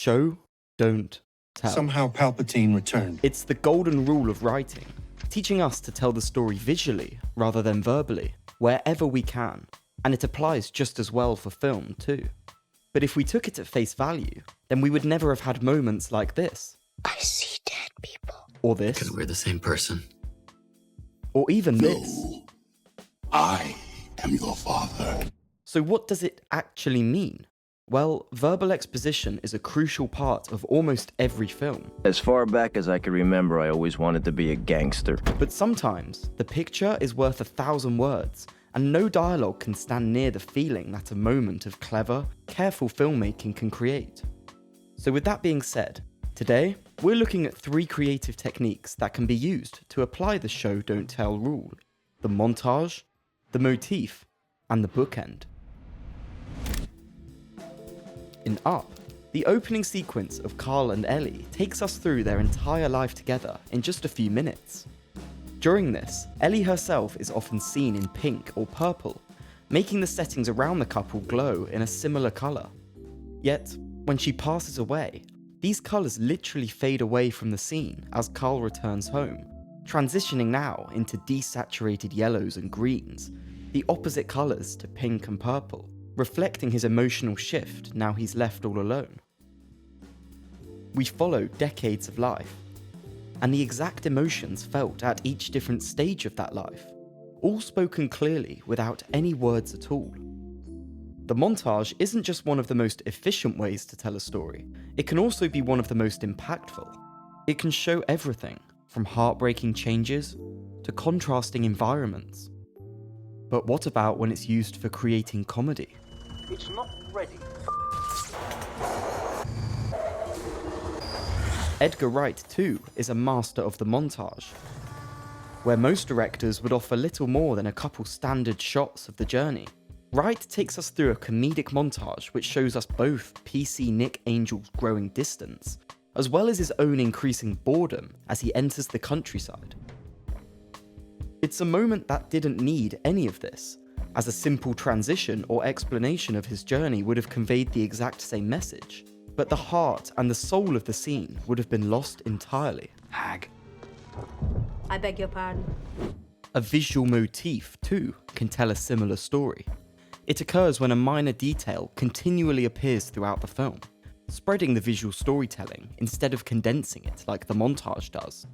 Show, don't tell. Somehow Palpatine returned. It's the golden rule of writing, teaching us to tell the story visually rather than verbally, wherever we can, and it applies just as well for film too. But if we took it at face value, then we would never have had moments like this. I see dead people. Or this. Because we're the same person. Or even this. No, I am your father. So what does it actually mean? Well, verbal exposition is a crucial part of almost every film. As far back as I can remember, I always wanted to be a gangster. But sometimes, the picture is worth 1,000 words, and no dialogue can stand near the feeling that a moment of clever, careful filmmaking can create. So with that being said, today, we're looking at 3 creative techniques that can be used to apply the show don't tell rule: the montage, the motif, and the bookend. In Up, the opening sequence of Carl and Ellie takes us through their entire life together in just a few minutes. During this, Ellie herself is often seen in pink or purple, making the settings around the couple glow in a similar colour. Yet, when she passes away, these colours literally fade away from the scene as Carl returns home, transitioning now into desaturated yellows and greens, the opposite colours to pink and purple, reflecting his emotional shift now he's left all alone. We follow decades of life, and the exact emotions felt at each different stage of that life, all spoken clearly without any words at all. The montage isn't just one of the most efficient ways to tell a story, it can also be one of the most impactful. It can show everything, from heartbreaking changes to contrasting environments. But what about when it's used for creating comedy? It's not ready. Edgar Wright, too, is a master of the montage, where most directors would offer little more than a couple standard shots of the journey. Wright takes us through a comedic montage which shows us both PC Nick Angel's growing distance, as well as his own increasing boredom as he enters the countryside. It's a moment that didn't need any of this, as a simple transition or explanation of his journey would have conveyed the exact same message. But the heart and the soul of the scene would have been lost entirely. Hag. I beg your pardon. A visual motif, too, can tell a similar story. It occurs when a minor detail continually appears throughout the film, spreading the visual storytelling instead of condensing it like the montage does.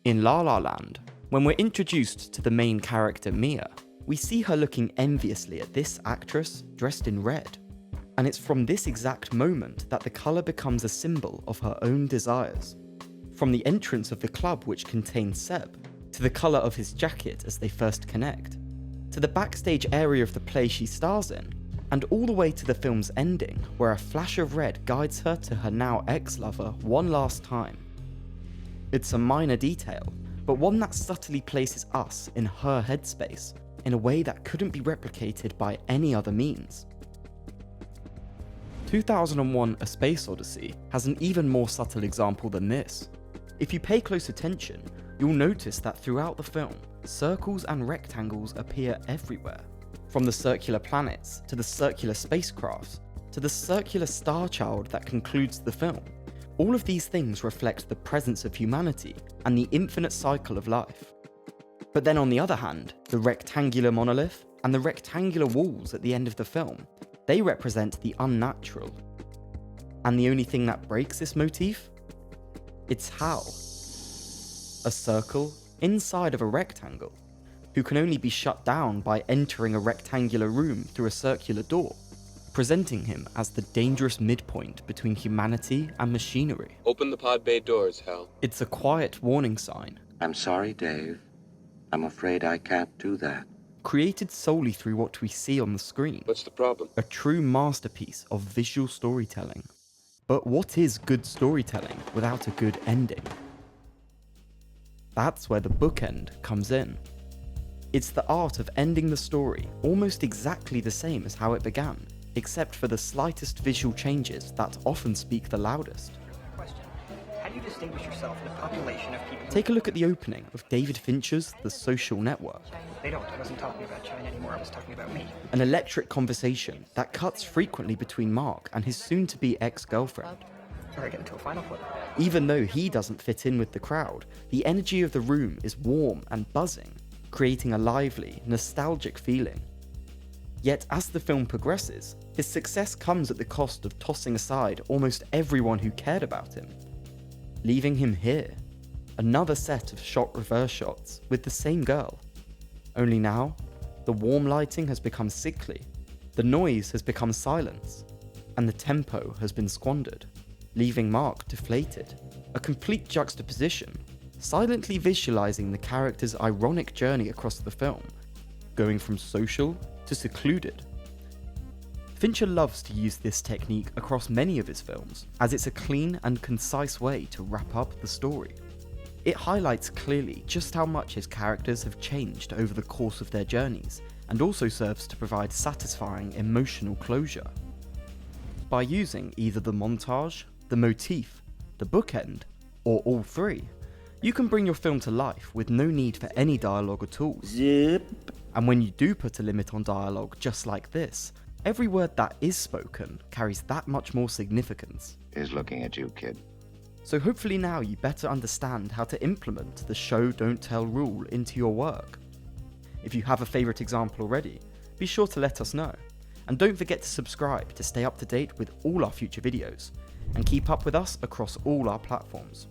In La La Land, when we're introduced to the main character Mia, we see her looking enviously at this actress dressed in red. And it's from this exact moment that the colour becomes a symbol of her own desires. From the entrance of the club which contains Seb, to the colour of his jacket as they first connect, to the backstage area of the play she stars in, and all the way to the film's ending, where a flash of red guides her to her now ex-lover one last time. It's a minor detail, but one that subtly places us in her headspace, in a way that couldn't be replicated by any other means. 2001: A Space Odyssey has an even more subtle example than this. If you pay close attention, you'll notice that throughout the film, circles and rectangles appear everywhere. From the circular planets, to the circular spacecrafts, to the circular star child that concludes the film. All of these things reflect the presence of humanity and the infinite cycle of life. But then on the other hand, the rectangular monolith and the rectangular walls at the end of the film, they represent the unnatural. And the only thing that breaks this motif? It's Hal. A circle inside of a rectangle, who can only be shut down by entering a rectangular room through a circular door, presenting him as the dangerous midpoint between humanity and machinery. Open the pod bay doors, Hal. It's a quiet warning sign. I'm sorry, Dave. I'm afraid I can't do that. Created solely through what we see on the screen. What's the problem? A true masterpiece of visual storytelling. But what is good storytelling without a good ending? That's where the bookend comes in. It's the art of ending the story almost exactly the same as how it began, except for the slightest visual changes that often speak the loudest. Question. How do you distinguish yourself in a population of people? Take a look at the opening of David Fincher's The Social Network. They don't. I wasn't talking about China anymore. I was talking about me. An electric conversation that cuts frequently between Mark and his soon-to-be ex-girlfriend. Or I get into a final flip. Even though he doesn't fit in with the crowd, the energy of the room is warm and buzzing, creating a lively, nostalgic feeling. Yet as the film progresses, his success comes at the cost of tossing aside almost everyone who cared about him, leaving him here. Another set of shot reverse shots with the same girl. Only now, the warm lighting has become sickly, the noise has become silence, and the tempo has been squandered, leaving Mark deflated. A complete juxtaposition, silently visualizing the character's ironic journey across the film, going from social to secluded. Fincher loves to use this technique across many of his films, as it's a clean and concise way to wrap up the story. It highlights clearly just how much his characters have changed over the course of their journeys, and also serves to provide satisfying emotional closure. By using either the montage, the motif, the bookend, or all three, you can bring your film to life with no need for any dialogue at all. And when you do put a limit on dialogue just like this, every word that is spoken carries that much more significance. He's looking at you, kid. So hopefully now you better understand how to implement the show don't tell rule into your work. If you have a favourite example already, be sure to let us know. And don't forget to subscribe to stay up to date with all our future videos, and keep up with us across all our platforms.